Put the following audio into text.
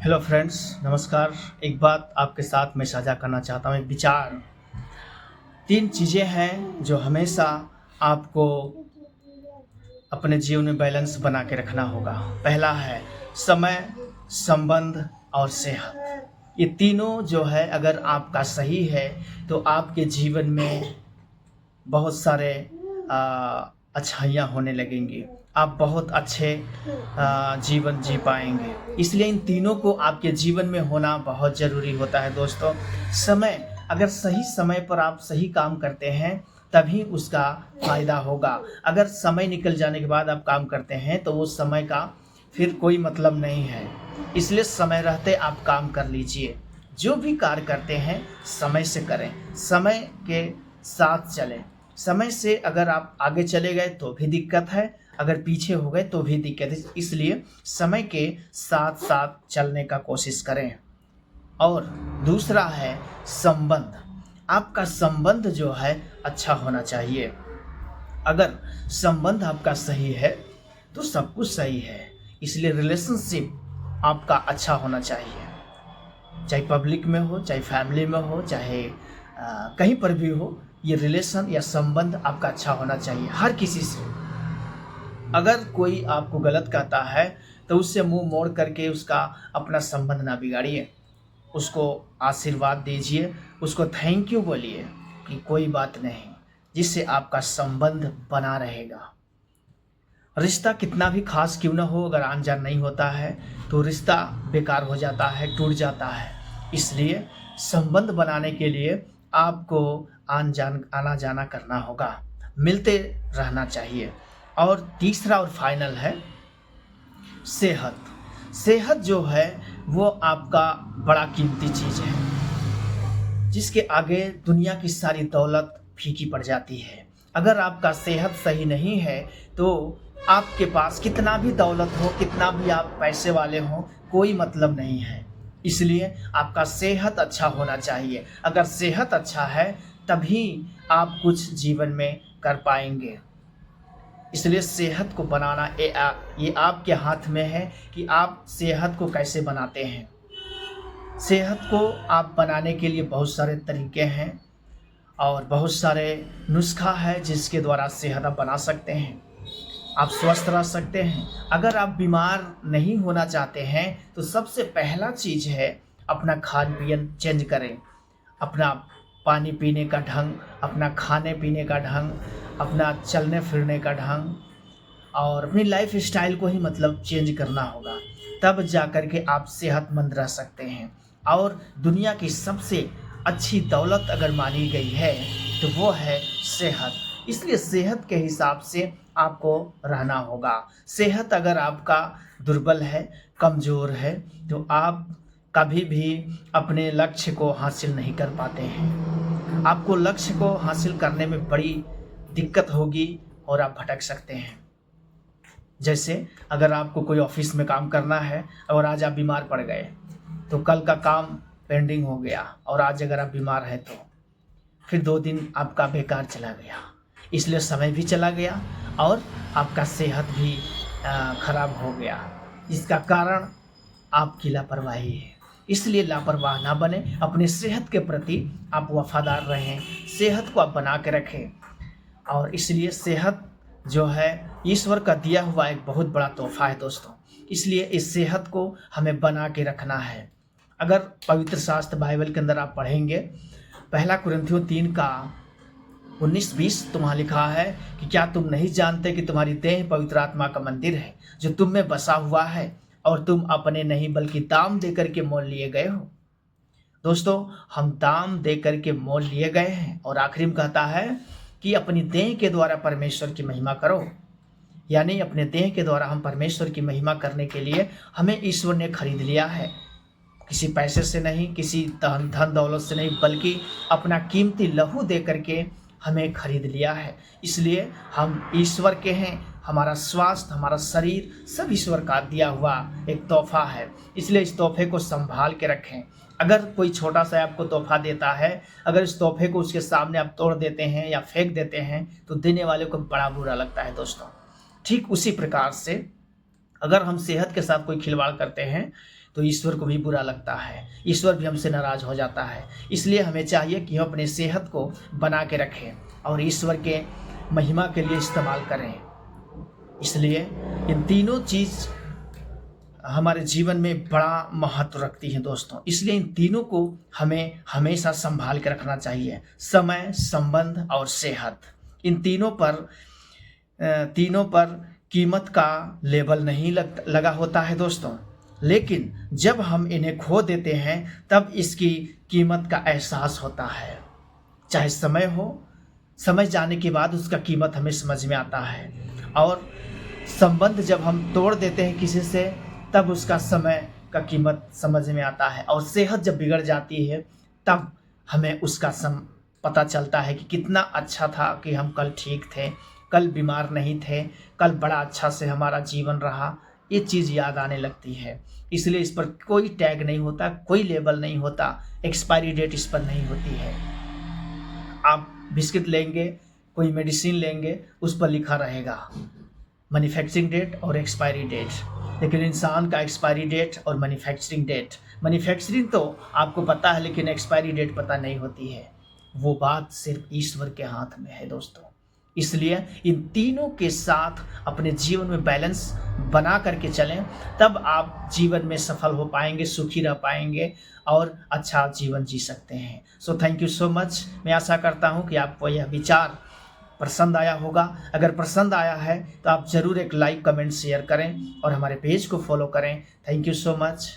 Hello friends, नमस्कार। एक बात आपके साथ मैं साझा करना चाहता हूँ, एक विचार। 3 चीज़ें हैं जो हमेशा आपको अपने जीवन में बैलेंस बना के रखना होगा। पहला है समय, संबंध और सेहत। ये तीनों जो है अगर आपका सही है तो आपके जीवन में बहुत सारे अच्छाइयाँ होने लगेंगी। आप बहुत अच्छे जीवन जी पाएँगे। इसलिए इन तीनों को आपके जीवन में होना बहुत ज़रूरी होता है दोस्तों। समय, अगर सही समय पर आप सही काम करते हैं तभी उसका फ़ायदा होगा। अगर समय निकल जाने के बाद आप काम करते हैं तो वो समय का फिर कोई मतलब नहीं है। इसलिए समय रहते आप काम कर लीजिए। जो भी कार्य करते हैं समय से करें, समय के साथ चलें। समय से अगर आप आगे चले गए तो भी दिक्कत है, अगर पीछे हो गए तो भी दिक्कत है। इसलिए समय के साथ-साथ चलने का कोशिश करें। और दूसरा है संबंध। आपका संबंध जो है अच्छा होना चाहिए। अगर संबंध आपका सही है तो सब कुछ सही है। इसलिए रिलेशनशिप आपका अच्छा होना चाहिए। चाहे पब्लिक में हो, चाहे फैमिली में हो, चाहे कहीं पर भी हो, ये रिलेशन या संबंध आपका अच्छा होना चाहिए हर किसी से। अगर कोई आपको गलत कहता है तो उससे मुंह मोड़ करके उसका अपना संबंध ना बिगाड़िए। उसको आशीर्वाद दीजिए, उसको थैंक यू बोलिए कि कोई बात नहीं, जिससे आपका संबंध बना रहेगा। रिश्ता कितना भी खास क्यों ना हो, अगर आन जान नहीं होता है तो रिश्ता बेकार हो जाता है, टूट जाता है। इसलिए संबंध बनाने के लिए आपको आना जाना करना होगा, मिलते रहना चाहिए। और तीसरा और फाइनल है सेहत। सेहत जो है वो आपका बड़ा कीमती चीज़ है, जिसके आगे दुनिया की सारी दौलत फीकी पड़ जाती है। अगर आपका सेहत सही नहीं है तो आपके पास कितना भी दौलत हो, कितना भी आप पैसे वाले हों, कोई मतलब नहीं है। इसलिए आपका सेहत अच्छा होना चाहिए। अगर सेहत अच्छा है तभी आप कुछ जीवन में कर पाएँगे। इसलिए सेहत को बनाना ये आपके हाथ में है कि आप सेहत को कैसे बनाते हैं। सेहत को आप बनाने के लिए बहुत सारे तरीके हैं और बहुत सारे नुस्खा है जिसके द्वारा सेहत आप बना सकते हैं। आप स्वस्थ रह सकते हैं। अगर आप बीमार नहीं होना चाहते हैं तो सबसे पहला चीज़ है अपना खान-पीन चेंज करें। अपना पानी पीने का ढंग, अपना खाने-पीने का ढंग, अपना चलने-फिरने का ढंग और अपनी लाइफ स्टाइल को ही मतलब चेंज करना होगा। तब जा कर के आप सेहतमंद रह सकते हैं। और दुनिया की सबसे अच्छी दौलत अगर मानी गई है तो वो है सेहत। इसलिए सेहत के हिसाब से आपको रहना होगा। सेहत अगर आपका दुर्बल है, कमज़ोर है तो आप कभी भी अपने लक्ष्य को हासिल नहीं कर पाते हैं। आपको लक्ष्य को हासिल करने में बड़ी दिक्कत होगी और आप भटक सकते हैं। जैसे अगर आपको कोई ऑफिस में काम करना है और आज आप बीमार पड़ गए तो कल का काम पेंडिंग हो गया, और आज अगर आप बीमार हैं तो फिर 2 दिन आपका बेकार चला गया। इसलिए समय भी चला गया और आपका सेहत भी खराब हो गया। इसका कारण आपकी लापरवाही है। इसलिए लापरवाह ना बने, अपनी सेहत के प्रति आप वफादार रहें, सेहत को आप बना के रखें। और इसलिए सेहत जो है ईश्वर का दिया हुआ एक बहुत बड़ा तोहफ़ा है दोस्तों। इसलिए इस सेहत को हमें बना के रखना है। अगर पवित्र शास्त्र बाइबल के अंदर आप पढ़ेंगे, पहला कुरिन्थियों 3 का 19-20 तो वहाँ लिखा है कि क्या तुम नहीं जानते कि तुम्हारी देह पवित्र आत्मा का मंदिर है जो तुम में बसा हुआ है और तुम अपने नहीं बल्कि दाम देकर के मोल लिए गए हो। दोस्तों, हम दाम दे करके मोल लिए गए हैं। और आखिरी में कहता है कि अपनी देह के द्वारा परमेश्वर की महिमा करो। यानी अपने देह के द्वारा हम परमेश्वर की महिमा करने के लिए हमें ईश्वर ने खरीद लिया है। किसी पैसे से नहीं, किसी धन दौलत से नहीं, बल्कि अपना कीमती लहू दे करके हमें खरीद लिया है। इसलिए हम ईश्वर के हैं। हमारा स्वास्थ्य, हमारा शरीर सब ईश्वर का दिया हुआ एक तोहफ़ा है। इसलिए इस तोहफ़े को संभाल के रखें। अगर कोई छोटा सा आपको तोहफ़ा देता है, अगर इस तोहफ़े को उसके सामने आप तोड़ देते हैं या फेंक देते हैं तो देने वाले को बड़ा बुरा लगता है दोस्तों। ठीक उसी प्रकार से अगर हम सेहत के साथ कोई खिलवाड़ करते हैं तो ईश्वर को भी बुरा लगता है, ईश्वर भी हमसे नाराज़ हो जाता है। इसलिए हमें चाहिए कि हम अपनी सेहत को बना के रखें और ईश्वर के महिमा के लिए इस्तेमाल करें। इसलिए इन तीनों चीज़ हमारे जीवन में बड़ा महत्व रखती हैं दोस्तों। इसलिए इन तीनों को हमें हमेशा संभाल के रखना चाहिए, समय, संबंध और सेहत। इन तीनों पर कीमत का लेबल नहीं लगा होता है दोस्तों, लेकिन जब हम इन्हें खो देते हैं तब इसकी कीमत का एहसास होता है। चाहे समय हो, समय जाने के बाद उसका कीमत हमें समझ में आता है, और संबंध जब हम तोड़ देते हैं किसी से तब उसका समय का कीमत समझ में आता है, और सेहत जब बिगड़ जाती है तब हमें उसका पता चलता है कि कितना अच्छा था कि हम कल ठीक थे, कल बीमार नहीं थे, कल बड़ा अच्छा से हमारा जीवन रहा। ये चीज़ याद आने लगती है। इसलिए इस पर कोई टैग नहीं होता, कोई लेबल नहीं होता, एक्सपायरी डेट इस पर नहीं होती है। आप बिस्किट लेंगे, कोई मेडिसिन लेंगे, उस पर लिखा रहेगा मैन्युफैक्चरिंग डेट और एक्सपायरी डेट, लेकिन इंसान का एक्सपायरी डेट और मैन्युफैक्चरिंग तो आपको पता है, लेकिन एक्सपायरी डेट पता नहीं होती है। वो बात सिर्फ ईश्वर के हाथ में है दोस्तों। इसलिए इन तीनों के साथ अपने जीवन में बैलेंस बना करके चलें, तब आप जीवन में सफल हो पाएंगे, सुखी रह पाएंगे और अच्छा जीवन जी सकते हैं। So thank you so much. मैं आशा करता हूँ कि आपको यह विचार पसंद आया होगा। अगर पसंद आया है तो आप ज़रूर एक लाइक, कमेंट, शेयर करें और हमारे पेज को फॉलो करें। Thank you so much.